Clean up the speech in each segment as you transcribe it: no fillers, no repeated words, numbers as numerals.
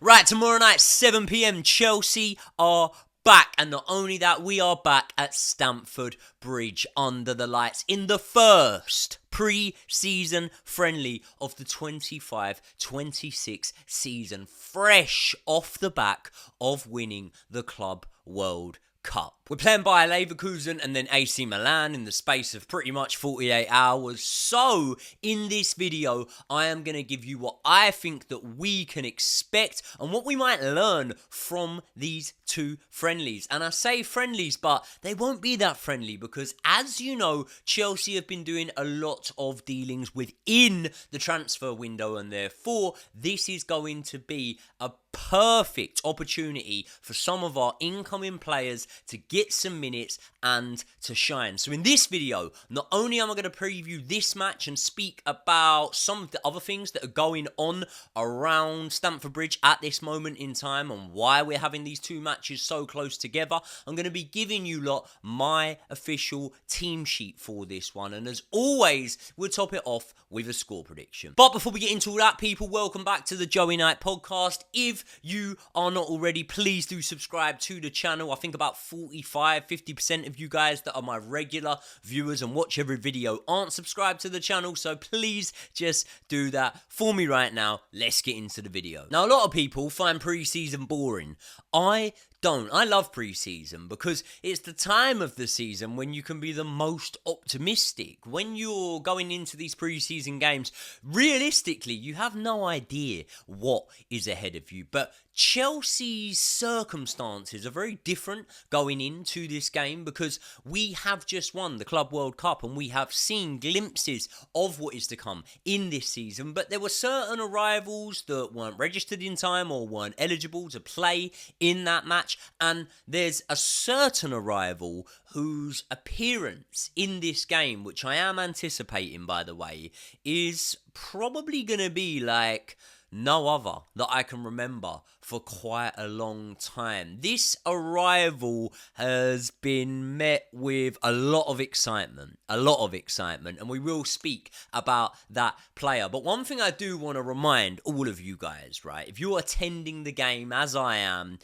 Right, tomorrow night, 7 p.m, Chelsea are back. And not only that, we are back at Stamford Bridge under the lights in the first pre-season friendly of the 25-26 season. Fresh off the back of winning the Club World Cup. We're playing by Leverkusen and then AC Milan in the space of pretty much 48 hours. So, in this video, I am going to give you what I think that we can expect and what we might learn from these two friendlies. And I say friendlies, but they won't be that friendly because, as you know, Chelsea have been doing a lot of dealings within the transfer window, and therefore, this is going to be a perfect opportunity for some of our incoming players to get some minutes and to shine. So in this video, not only am I going to preview this match and speak about some of the other things that are going on around Stamford Bridge at this moment in time and why we're having these two matches so close together, I'm going to be giving you lot my official team sheet for this one. And as always, we'll top it off with a score prediction. But before we get into all that, people, welcome back to the Joey Knight podcast. If you are not already, please do subscribe to the channel. I think about 50% of you guys that are my regular viewers and watch every video aren't subscribed to the channel, so please just do that for me right now. Let's get into the video. Now, a lot of people find pre-season boring. I don't. I love pre-season because it's the time of the season when you can be the most optimistic. When you're going into these pre-season games, realistically, you have no idea what is ahead of you. But Chelsea's circumstances are very different going into this game because we have just won the Club World Cup and we have seen glimpses of what is to come in this season. But there were certain arrivals that weren't registered in time or weren't eligible to play in that match. And there's a certain arrival whose appearance in this game, which I am anticipating, by the way, is probably going to be like no other that I can remember for quite a long time. This arrival has been met with a lot of excitement, and we will speak about that player. But one thing I do want to remind all of you guys, right, if you're attending the game as I am,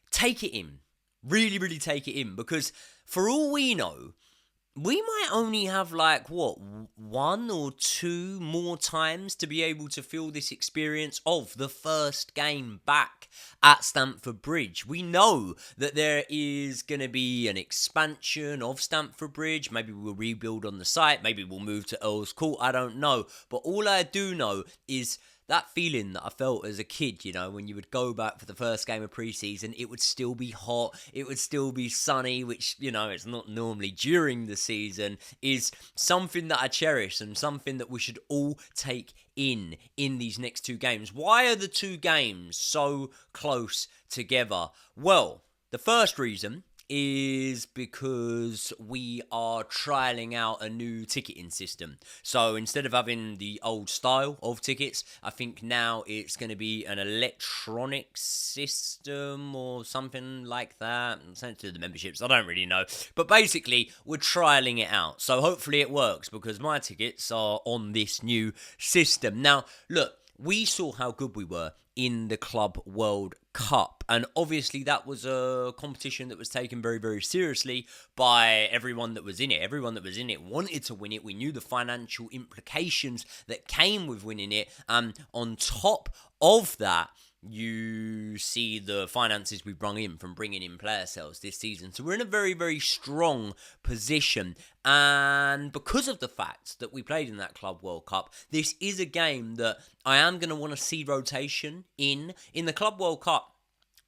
take it in. Really, really take it in, because for all we know, we might only have one or two more times to be able to feel this experience of the first game back at Stamford Bridge. We know that there is going to be an expansion of Stamford Bridge. Maybe we'll rebuild on the site. Maybe we'll move to Earl's Court. I don't know. But all I do know is that feeling that I felt as a kid, you know, when you would go back for the first game of pre-season, it would still be hot, it would still be sunny, which, you know, it's not normally during the season, is something that I cherish and something that we should all take in these next two games. Why are the two games so close together? Well, the first reason is because we are trialling out a new ticketing system. So instead of having the old style of tickets, I think now it's going to be an electronic system or something like that. Sent to the memberships, I don't really know. But basically, we're trialling it out. So hopefully it works because my tickets are on this new system. Now, look, we saw how good we were in the Club World Cup, and obviously that was a competition that was taken very, very seriously by everyone that was in it. Everyone that was in it wanted to win it. We knew the financial implications that came with winning it, and on top of that, you see the finances we brung in from bringing in player sales this season. So we're in a very, very strong position. And because of the fact that we played in that Club World Cup, this is a game that I am going to want to see rotation in. In the Club World Cup,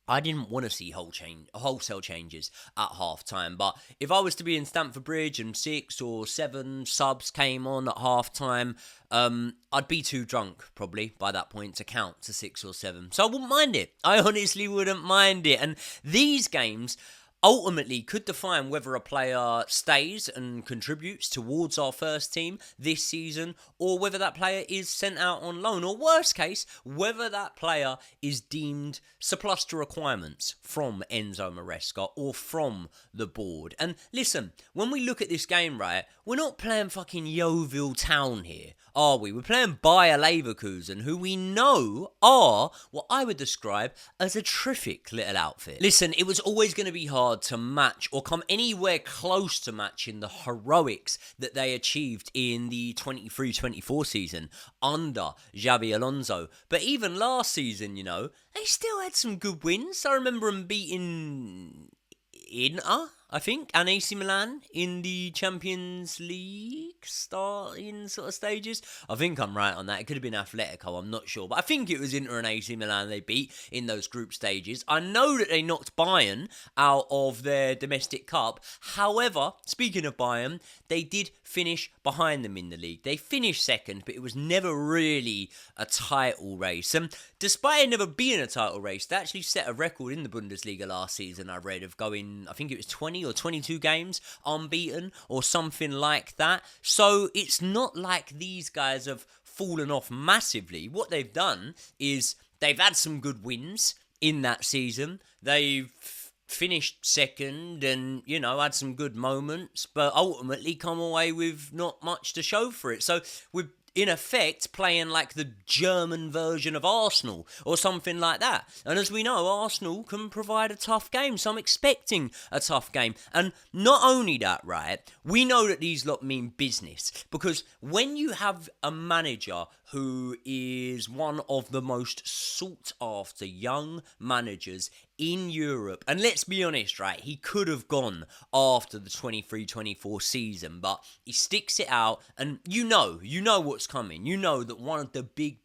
I didn't want to see wholesale changes at half-time, but if I was to be in Stamford Bridge and 6 or 7 subs came on at half-time, I'd be too drunk, probably, by that point to count to 6 or 7. So I wouldn't mind it. I honestly wouldn't mind it. And these games ultimately could define whether a player stays and contributes towards our first team this season, or whether that player is sent out on loan, or worst case, whether that player is deemed surplus to requirements from Enzo Maresca or from the board. And listen, when we look at this game, right, we're not playing fucking Yeovil Town here, are we? We're playing Bayer Leverkusen, who we know are what I would describe as a terrific little outfit. Listen, it was always going to be hard to match or come anywhere close to matching the heroics that they achieved in the 23-24 season under Xabi Alonso. But even last season, you know, they still had some good wins. I remember them beating Inter, I think, and AC Milan in the Champions League starting sort of stages. I think I'm right on that. It could have been Atletico, I'm not sure. But I think it was Inter and AC Milan they beat in those group stages. I know that they knocked Bayern out of their domestic cup. However, speaking of Bayern, they did finish behind them in the league. They finished second, but it was never really a title race. And despite it never being a title race, they actually set a record in the Bundesliga last season, I read, of going, I think it was 20 or 22 games unbeaten or something like that. So it's not like these guys have fallen off massively. What they've done is they've had some good wins in that season. They've finished second and, you know, had some good moments, but ultimately come away with not much to show for it. So we're in effect playing like the German version of Arsenal or something like that. And as we know, Arsenal can provide a tough game, so I'm expecting a tough game. And not only that, right, we know that these lot mean business, because when you have a manager who is one of the most sought after young managers in Europe, and let's be honest, right, he could have gone after the 23-24 season, but he sticks it out, and you know what's coming. You know that one of the big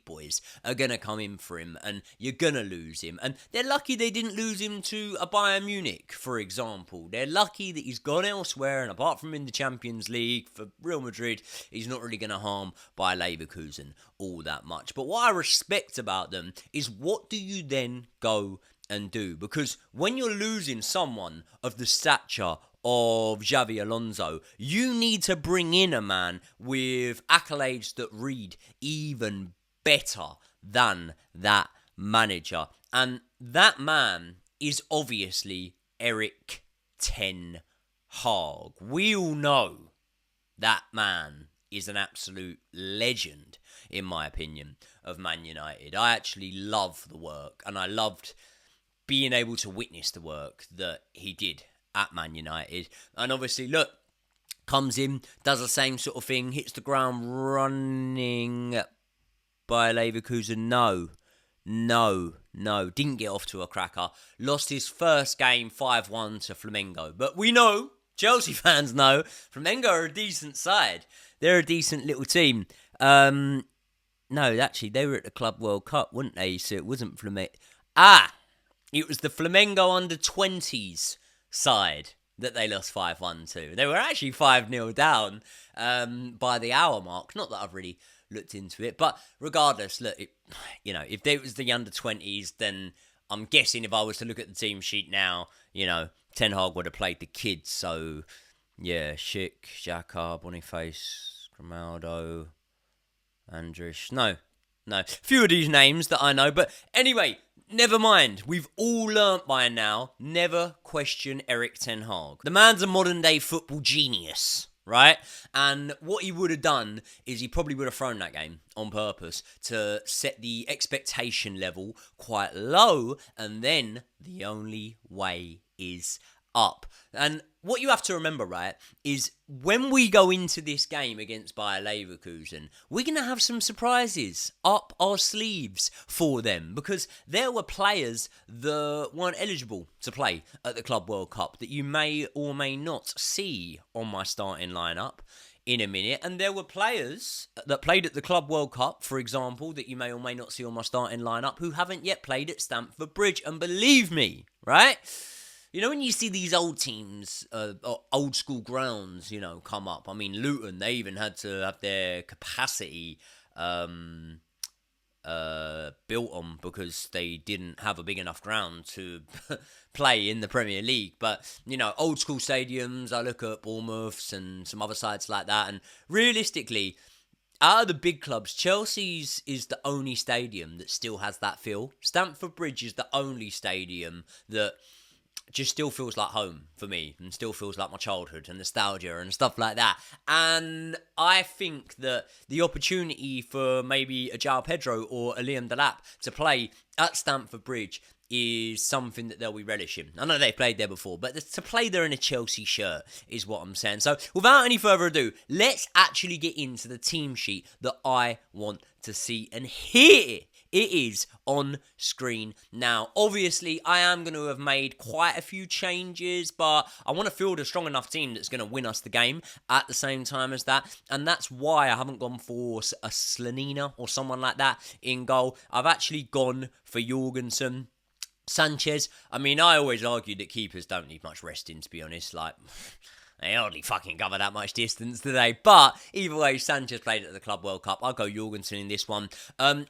boys are going to come in for him, and you're going to lose him. And they're lucky they didn't lose him to a Bayern Munich, for example. They're lucky that he's gone elsewhere, and apart from in the Champions League for Real Madrid, he's not really going to harm Bayer Leverkusen all that much. But what I respect about them is, what do you then go and do? Because when you're losing someone of the stature of Xabi Alonso, you need to bring in a man with accolades that read even better than that manager. And that man is obviously Eric Ten Hag. We all know that man is an absolute legend, in my opinion, of Man United. I actually love the work, and I loved being able to witness the work that he did at Man United. And obviously, look, comes in, does the same sort of thing, hits the ground running by Leverkusen. No, didn't get off to a cracker. Lost his first game 5-1 to Flamengo. But we know, Chelsea fans know, Flamengo are a decent side. They're a decent little team. No, actually, they were at the Club World Cup, weren't they? So it wasn't Flamengo. It was the Flamengo under-20s side that they lost 5-1 to. They were actually 5-0 down by the hour mark. Not that I've really looked into it. But regardless, look, if it was the under-20s, then I'm guessing if I was to look at the team sheet now, Ten Hag would have played the kids. So, yeah, Schick, Xhaka, Boniface, Grimaldo, Andrich. No. Few of these names that I know. But anyway, never mind. We've all learnt by now, never question Eric Ten Hag. The man's a modern-day football genius, right? And what he would have done is he probably would have thrown that game on purpose to set the expectation level quite low, and then the only way is up. And what you have to remember, right, is when we go into this game against Bayer Leverkusen, we're going to have some surprises up our sleeves for them, because there were players that weren't eligible to play at the Club World Cup that you may or may not see on my starting lineup in a minute. And there were players that played at the Club World Cup, for example, that you may or may not see on my starting lineup, who haven't yet played at Stamford Bridge. And believe me, right, when you see these old teams, old school grounds, come up. I mean, Luton, they even had to have their capacity built on because they didn't have a big enough ground to play in the Premier League. But, old school stadiums, I look at Bournemouth's and some other sides like that, and realistically, out of the big clubs, Chelsea's is the only stadium that still has that feel. Stamford Bridge is the only stadium that just still feels like home for me and still feels like my childhood and nostalgia and stuff like that. And I think that the opportunity for maybe a João Pedro or a Liam Delap to play at Stamford Bridge is something that they'll be relishing. I know they've played there before, but to play there in a Chelsea shirt is what I'm saying. So without any further ado, let's actually get into the team sheet that I want to see. And here it is on screen now. Obviously, I am going to have made quite a few changes, but I want to field a strong enough team that's going to win us the game at the same time as that. And that's why I haven't gone for a Slanina or someone like that in goal. I've actually gone for Jorgensen. Sanchez, I always argue that keepers don't need much resting, to be honest. They hardly fucking cover that much distance today. But either way, Sanchez played at the Club World Cup. I'll go Jorgensen in this one.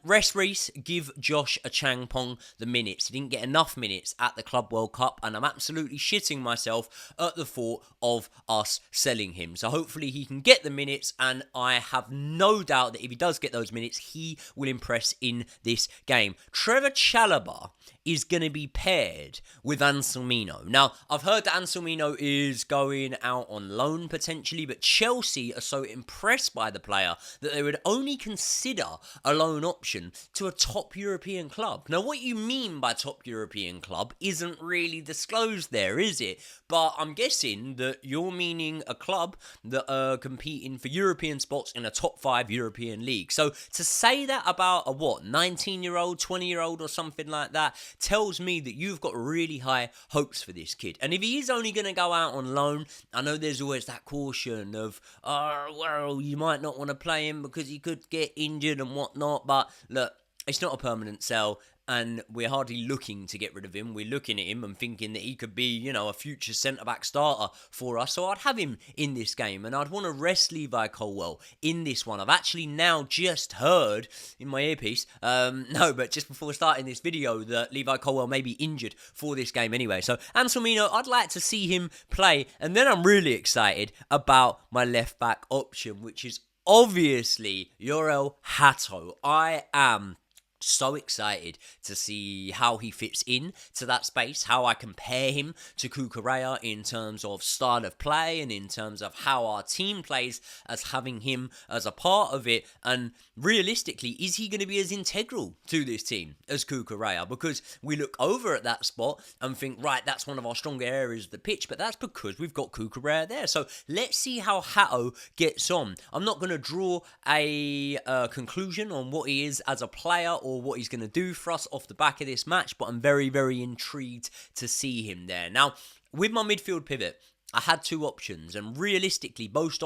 Rest Reece, give Josh Achampong the minutes. He didn't get enough minutes at the Club World Cup, and I'm absolutely shitting myself at the thought of us selling him. So hopefully he can get the minutes, and I have no doubt that if he does get those minutes, he will impress in this game. Trevor Chalobah is going to be paired with Anselmino. Now, I've heard that Anselmino is going out on loan potentially, but Chelsea are so impressed by the player that they would only consider a loan option to a top European club. Now, what you mean by top European club isn't really disclosed there, is it? But I'm guessing that you're meaning a club that are competing for European spots in a top 5 European league. So to say that about a 19-year-old, 20-year-old or something like that tells me that you've got really high hopes for this kid. And if he is only going to go out on loan, I know there's always that caution of, you might not want to play him because he could get injured and whatnot. But look, it's not a permanent sell, and we're hardly looking to get rid of him. We're looking at him and thinking that he could be, a future centre-back starter for us. So I'd have him in this game, and I'd want to rest Levi Colwill in this one. I've actually now just heard in my earpiece, but just before starting this video, that Levi Colwill may be injured for this game anyway. So Anselmino, I'd like to see him play, and then I'm really excited about my left-back option, which is obviously Yorel Hato. I am so excited to see how he fits in to that space, how I compare him to Cucurella in terms of style of play and in terms of how our team plays as having him as a part of it. And realistically, is he going to be as integral to this team as Cucurella? Because we look over at that spot and think, right, that's one of our stronger areas of the pitch, but that's because we've got Cucurella there. So let's see how Hato gets on. I'm not going to draw a conclusion on what he is as a player or what he's going to do for us off the back of this match, but I'm very, very intrigued to see him there. Now, with my midfield pivot, I had two options, and realistically, both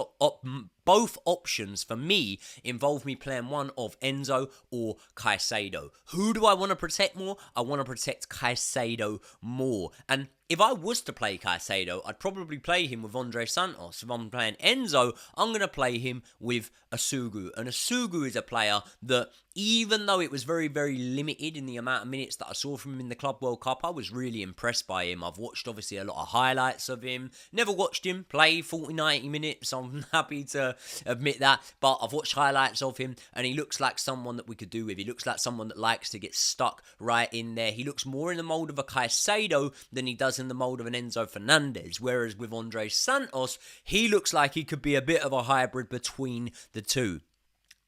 options for me involve me playing one of Enzo or Caicedo. Who do I want to protect more? I want to protect Caicedo more. And if I was to play Caicedo, I'd probably play him with Andre Santos. If I'm playing Enzo, I'm going to play him with Asugu. And Asugu is a player that, even though it was very, very limited in the amount of minutes that I saw from him in the Club World Cup, I was really impressed by him. I've watched, obviously, a lot of highlights of him. Never watched him play 40, 90 minutes. I'm happy to admit that. But I've watched highlights of him, and he looks like someone that we could do with. He looks like someone that likes to get stuck right in there. He looks more in the mould of a Caicedo than he does in the mould of an Enzo Fernandez, whereas with Andre Santos, he looks like he could be a bit of a hybrid between the two.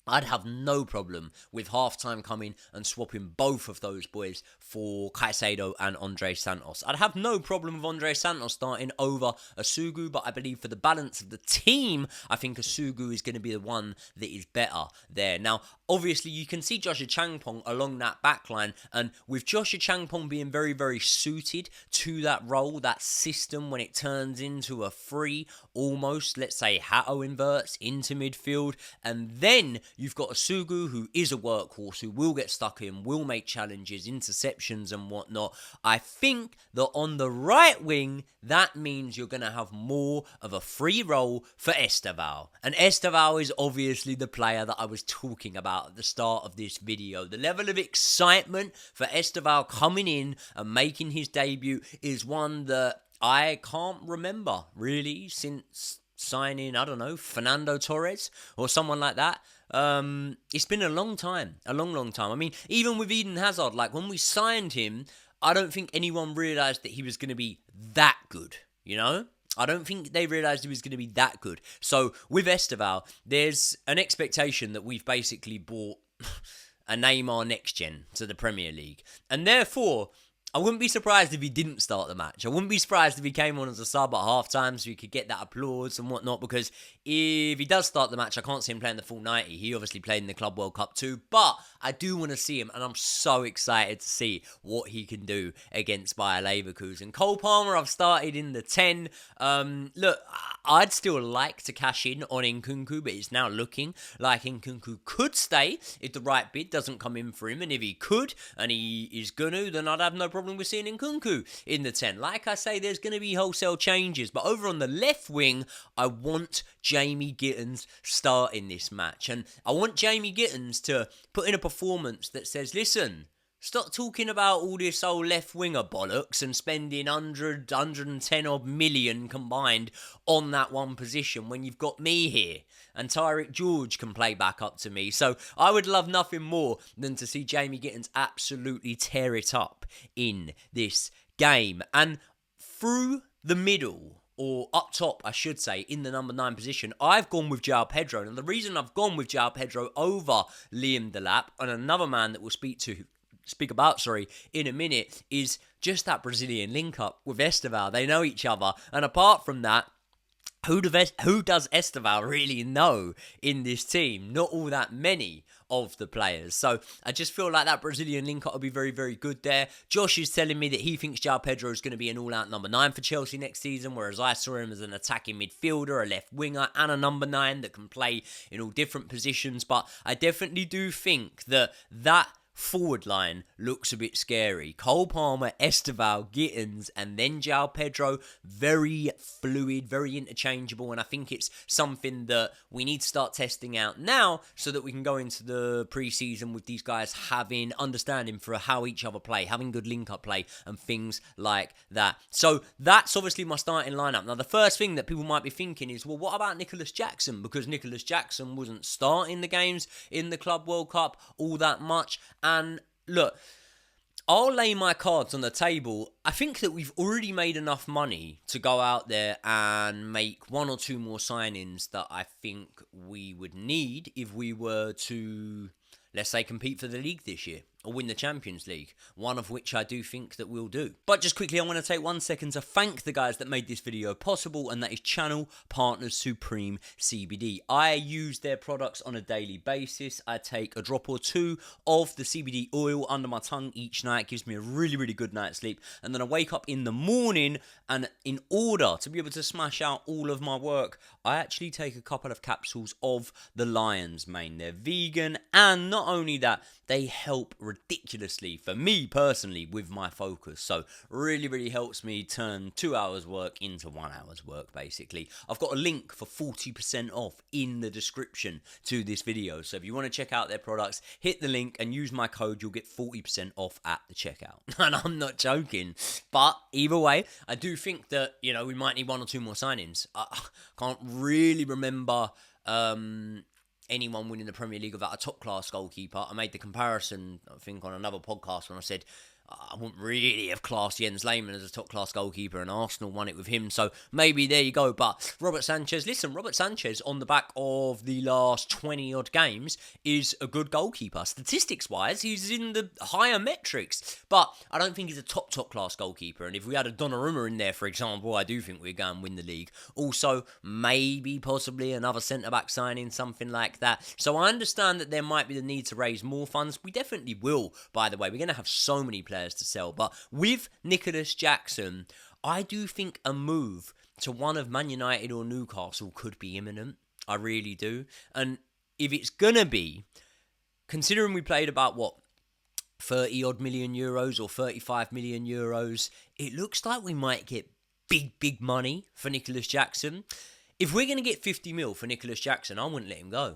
I'd have no problem with half-time coming and swapping both of those boys for Caicedo and Andre Santos. I'd have no problem with Andre Santos starting over Asugu, but I believe for the balance of the team, I think Asugu is going to be the one that is better there. Now, obviously, you can see Joshua Changpong along that backline, and with Joshua Changpong being very, very suited to that role, that system, when it turns into a free, almost, let's say, Hato inverts into midfield, and then You've got a Sugu who is a workhorse, who will get stuck in, will make challenges, interceptions and whatnot. I think that on the right wing, that means you're going to have more of a free role for Esteval. And Esteval is obviously the player that I was talking about at the start of this video. The level of excitement for Esteval coming in and making his debut is one that I can't remember really since signing, I don't know, Fernando Torres or someone like that. It's been a long time, a long time. I mean, even with Eden Hazard, like when we signed him, I don't think anyone realised that he was going to be that good, you know? I don't think they realised he was going to be that good. So with Esteval, there's an expectation that we've basically brought a Neymar next gen to the Premier League. And therefore, I wouldn't be surprised if he didn't start the match. I wouldn't be surprised if he came on as a sub at half-time so he could get that applause and whatnot, because if he does start the match, I can't see him playing the full 90. He obviously played in the Club World Cup too, but I do want to see him, and I'm so excited to see what he can do against Bayer Leverkusen. Cole Palmer, I've started in the 10. Look, I'd still like to cash in on Nkunku, but it's now looking like Nkunku could stay if the right bid doesn't come in for him, and if he could, and he is going to, then I'd have no problem with seeing Nkunku in the 10. Like I say, there's going to be wholesale changes, but over on the left wing, I want Jamie Gittens starting this match, and I want Jamie Gittens to put in a performance that says, listen, stop talking about all this old left winger bollocks and spending 110 odd million combined on that one position when you've got me here. And Tyreek George can play back up to me. So I would love nothing more than to see Jamie Gittens absolutely tear it up in this game. And through the middle, or up top, I should say, in the number 9 position, I've gone with João Pedro. And the reason I've gone with João Pedro over Liam Delap, and another man that we'll speak about in a minute, is just that Brazilian link-up with Esteval. They know each other. And apart from that, who does Esteval really know in this team? Not all that many of the players. So I just feel like that Brazilian link-up will be very, very good there. Josh is telling me that he thinks João Pedro is going to be an all-out number 9 for Chelsea next season, whereas I saw him as an attacking midfielder, a left winger, and a number 9 that can play in all different positions. But I definitely do think that forward line looks a bit scary. Cole Palmer, Esteval, Gittens, and then João Pedro. Very fluid, very interchangeable, and I think it's something that we need to start testing out now so that we can go into the pre-season with these guys having understanding for how each other play, having good link-up play, and things like that. So that's obviously my starting lineup. Now, the first thing that people might be thinking is, well, what about Nicholas Jackson? Because Nicholas Jackson wasn't starting the games in the Club World Cup all that much. And look, I'll lay my cards on the table. I think that we've already made enough money to go out there and make 1 or 2 more signings that I think we would need if we were to, let's say, compete for the league this year or win the Champions League, one of which I do think that we'll do. But just quickly, I want to take 1 second to thank the guys that made this video possible, and that is Channel Partners Supreme CBD. I use their products on a daily basis. I take a drop or 2 of the CBD oil under my tongue each night. It gives me a really, really good night's sleep. And then I wake up in the morning, and in order to be able to smash out all of my work, I actually take a couple of capsules of the Lion's Mane. They're vegan, and not only that, they help ridiculously, for me personally, with my focus. So really, really helps me turn 2 hours work into 1 hour's work, basically. I've got a link for 40% off in the description to this video. So if you want to check out their products, hit the link and use my code. You'll get 40% off at the checkout. And I'm not joking. But either way, I do think that, you know, we might need 1 or 2 more signings. I can't really remember anyone winning the Premier League without a top-class goalkeeper. I made the comparison, I think, on another podcast when I said I wouldn't really have classed Jens Lehmann as a top-class goalkeeper, and Arsenal won it with him, so maybe there you go. But Robert Sanchez, listen, Robert Sanchez, on the back of the last 20-odd games, is a good goalkeeper. Statistics-wise, he's in the higher metrics, but I don't think he's a top-class goalkeeper, and if we had a Donnarumma in there, for example, I do think we'd go and win the league. Also, maybe, possibly, another centre-back signing, something like that. So I understand that there might be the need to raise more funds. We definitely will, by the way. We're going to have so many players to sell, but with Nicholas Jackson, I do think a move to one of Man United or Newcastle could be imminent. I really do. And if it's going to be, considering we played about, 30 odd million euros or 35 million euros, it looks like we might get big money for Nicholas Jackson. If we're going to get 50 mil for Nicholas Jackson, I wouldn't let him go.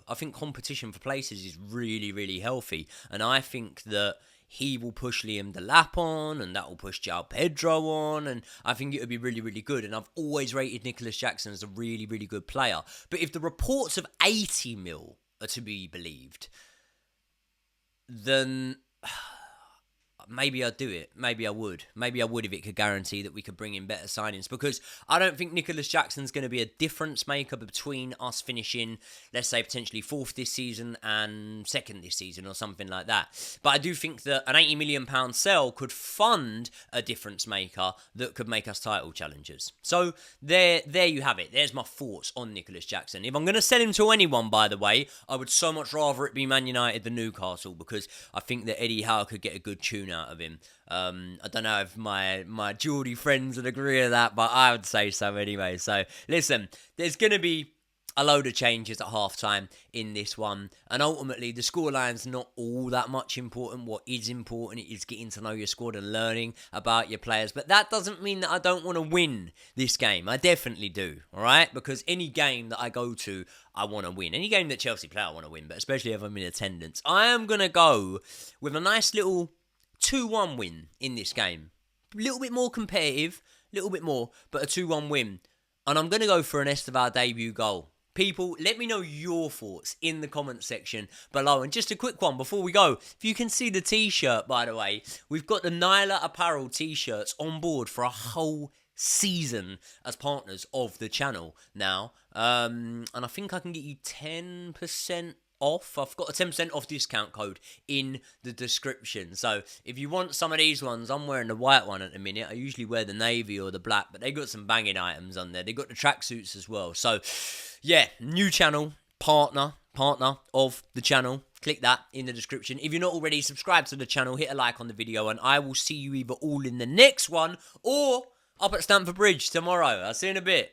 I think competition for places is really, really healthy. And I think that he will push Liam Delap on, and that will push João Pedro on, and I think it would be really, really good. And I've always rated Nicholas Jackson as a really, really good player. But if the reports of 80 mil are to be believed, then maybe I'd do it. Maybe I would if it could guarantee that we could bring in better signings, because I don't think Nicholas Jackson's going to be a difference maker between us finishing, let's say, potentially 4th this season and 2nd this season or something like that. But I do think that an £80 million sell could fund a difference maker that could make us title challengers. So there you have it. There's my thoughts on Nicholas Jackson. If I'm going to sell him to anyone, by the way, I would so much rather it be Man United than Newcastle, because I think that Eddie Howe could get a good tune out of him. I don't know if my Geordie friends would agree with that, but I would say so anyway. So listen, there's going to be a load of changes at half-time in this one, and ultimately the scoreline's not all that much important. What is important is getting to know your squad and learning about your players, but that doesn't mean that I don't want to win this game. I definitely do, alright? Because any game that I go to, I want to win. Any game that Chelsea play, I want to win, but especially if I'm in attendance. I am going to go with a nice little 2-1 win in this game. A little bit more competitive, but a 2-1 win. And I'm going to go for an Estevar debut goal. People, let me know your thoughts in the comment section below. And just a quick one before we go. If you can see the t-shirt, by the way, we've got the Nyla Apparel t-shirts on board for a whole season as partners of the channel now. And I think I can get you 10% off. I've got a 10% off discount code in the description. So if you want some of these ones, I'm wearing the white one at the minute. I usually wear the navy or the black, but they got some banging items on there. They got the tracksuits as well. So yeah, new channel, partner of the channel. Click that in the description. If you're not already subscribed to the channel, hit a like on the video, and I will see you either all in the next one or up at Stamford Bridge tomorrow. I'll see you in a bit.